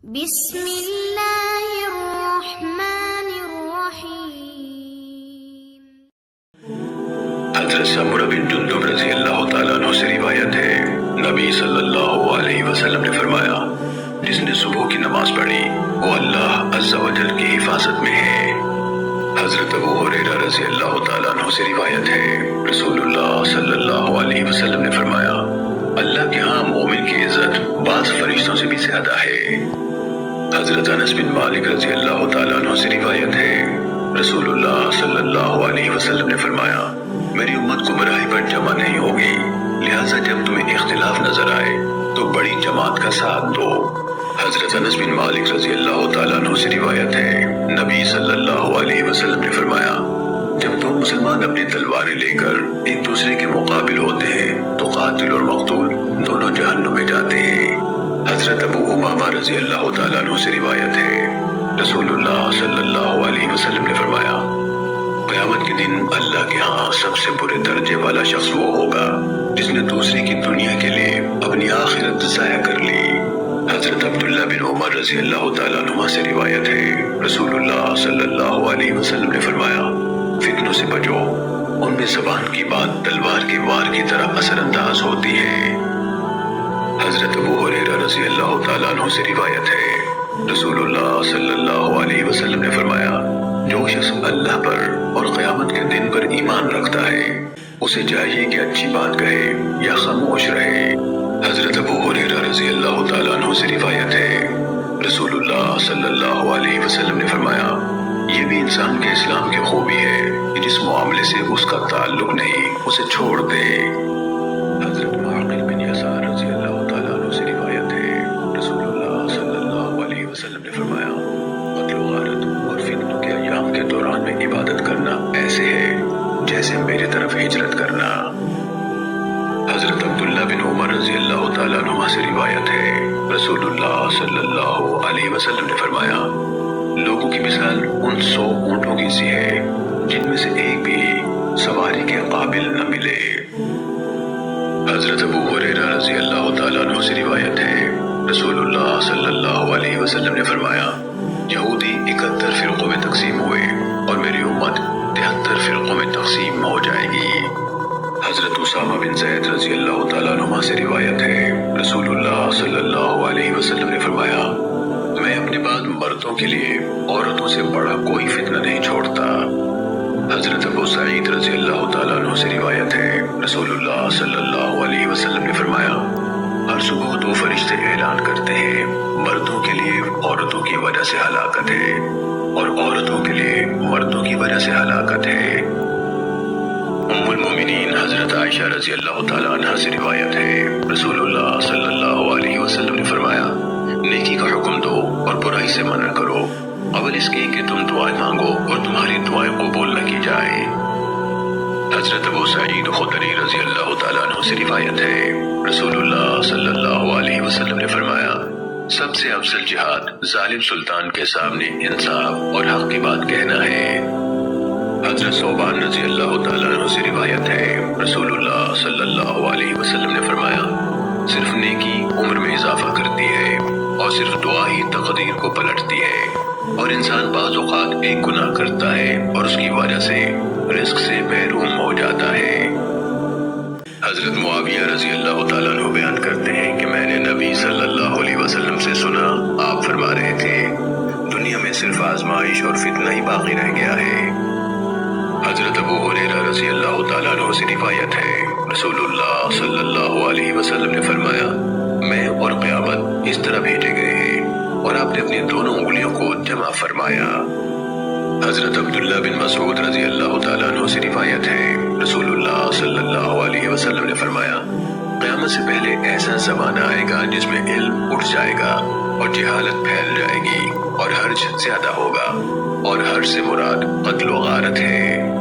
بسم اللہ الرحمن الرحیم۔ حضرت سمرہ بن جندب رضی اللہ تعالیٰ عنہ سے روایت ہے، نبی صلی اللہ علیہ وسلم نے فرمایا، جس نے صبح کی نماز پڑھی وہ اللہ عز و جل کی حفاظت میں ہے۔ حضرت ابو ہریرہ رضی اللہ تعالیٰ عنہ سے روایت ہے، رسول اللہ صلی اللہ علیہ وسلم نے فرمایا، اللہ کے ہاں مومن کی عزت بعض فرشتوں سے بھی زیادہ ہے۔ حضرت انس بن مالک رضی اللہ تعالیٰ عنہ سے روایت ہے، رسول اللہ صلی اللہ علیہ وسلم نے فرمایا، میری امت گمراہی پر جمع نہیں ہوگی، لہٰذا جب تمہیں اختلاف نظر آئے تو بڑی جماعت کا ساتھ دو۔ حضرت انس بن مالک رضی اللہ تعالیٰ عنہ سے روایت ہے، نبی صلی اللہ علیہ وسلم نے فرمایا، جب دو مسلمان اپنی تلواریں لے کر ایک دوسرے کے مقابل ہوتے ہیں تو قاتل اور مقتول دونوں جہنم میں جاتے ہیں۔ حضرت ابو امامہ رضی اللہ تعالیٰ عنہ سے روایت ہے، رسول اللہ صلی اللہ علیہ وسلم نے فرمایا، قیامت کے دن اللہ کے ہاں سب سے برے درجے والا شخص وہ ہوگا جس نے دوسرے کی دنیا کے لیے اپنی آخرت ضائع کر لی۔ حضرت عبداللہ بن عمر رضی اللہ تعالیٰ عنہ سے روایت ہے، رسول اللہ صلی اللہ علیہ وسلم نے فرمایا، فتنوں سے بچو، ان میں زبان کی بات تلوار کے وار کی طرح اثر انداز ہوتی ہے۔ حضرت ابو ہریرہ رضی اللہ تعالیٰ عنہ سے روایت ہے، رسول اللہ صلی اللہ علیہ وسلم نے فرمایا، جو شخص اللہ پر اور قیامت کے دن پر ایمان رکھتا ہے اسے چاہیے کہ اچھی بات کہے یا خاموش رہے۔ حضرت ابو ہریرہ رضی اللہ تعالیٰ عنہ سے روایت ہے، رسول اللہ صلی اللہ علیہ وسلم نے فرمایا، یہ بھی انسان کے اسلام کی خوبی ہے کہ جس معاملے سے اس کا تعلق نہیں اسے چھوڑ دے۔ حضرت معقل بن یسار رضی اللہ تعالیٰ عنہ سے روایت ہے، رسول اللہ صلی اللہ علیہ وسلم نے فرمایا، قتل و غارت اور فتنوں کے ایام کے دوران میں عبادت کرنا ایسے ہے جیسے میری طرف ہجرت کرنا۔ حضرت عبداللہ بن عمر رضی اللہ تعالیٰ عنہ سے روایت ہے، رسول اللہ صلی اللہ علیہ وسلم نے فرمایا، لوگوں کی مثال ان 100 اونٹوں کی سی ہے جن میں سے ایک بھی سواری کے قابل نہ ملے۔ حضرت ابو ہریرہ رضی اللہ تعالیٰ عنہ سے روایت ہے، رسول اللہ صلی اللہ علیہ وسلم نے فرمایا، یہودی 71 فرقوں میں تقسیم ہوئے اور میری امت 73 فرقوں میں تقسیم ہو جائے گی۔ حضرت اسامہ بن زید رضی اللہ تعالیٰ عنہ سے روایت ہے، رسول اللہ صلی اللہ علیہ وسلم نے فرمایا، میں اپنے بعد مردوں کے لیے عورتوں سے بڑا کوئی فتنہ نہیں چھوڑتا۔ حضرت ابو سعید رضی اللہ تعالیٰ عنہ سے روایت ہے، رسول اللہ صلی اللہ علیہ وسلم نے فرمایا، ہر صبح 2 فرشتے اعلان کرتے ہیں، مردوں کے لیے عورتوں کی وجہ سے ہلاکت ہے اور عورتوں کے لیے مردوں کی وجہ سے ہلاکت ہے۔ ام المومنین حضرت عائشہ رضی اللہ تعالیٰ عنہ سے روایت ہے، رسول اللہ صلی اللہ علیہ وسلم نے فرمایا، نیکی کا حکم دو اور برائی سے منع کرو، اول اس کی کہ تم دعائیں مانگو اور تمہاری دعائیں قبول نہ کی جائیں۔ حضرت ابو سعید خدری رضی اللہ تعالیٰ عنہ سے روایت ہے، رسول اللہ صلی اللہ علیہ وسلم نے فرمایا، سب سے افضل جہاد ظالم سلطان کے سامنے انصاف اور حق کی بات کہنا ہے۔ حضرت ثوبان رضی اللہ تعالیٰ عنہ سے روایت ہے، رسول اللہ صلی اللہ علیہ وسلم نے فرمایا، صرف نیکی عمر میں اضافہ کرتی ہے اور صرف دعا ہی تقدیر کو پلٹتی ہے، اور انسان بعض اوقات ایک گناہ کرتا ہے اور اس کی وجہ سے رزق سے محروم ہو جاتا ہے۔ حضرت معاویہ رضی اللہ تعالیٰ عنہ بیان کرتے ہیں کہ میں نے نبی صلی اللہ علیہ وسلم سے سنا، آپ فرما رہے تھے، دنیا میں صرف آزمائش اور فتنہ ہی باقی رہ گیا ہے۔ حضرت ابو ہریرہ رضی اللہ تعالیٰ عنہ سے روایت ہے، رسول اللہ صلی اللہ علیہ وسلم نے فرمایا، میں اور قیامت اس طرح بھیجے گئے ہیں، اور آپ نے اپنی دونوں انگلیوں کو جمع فرمایا۔ حضرت عبداللہ بن مسعود رضی اللہ تعالیٰ عنہ سے روایت ہے، رسول اللہ صلی اللہ علیہ وسلم نے فرمایا، قیامت سے پہلے ایسا زمانہ آئے گا جس میں علم اٹھ جائے گا اور جہالت پھیل جائے گی اور حرج زیادہ ہوگا، اور حرج سے مراد قتل و غارت ہے۔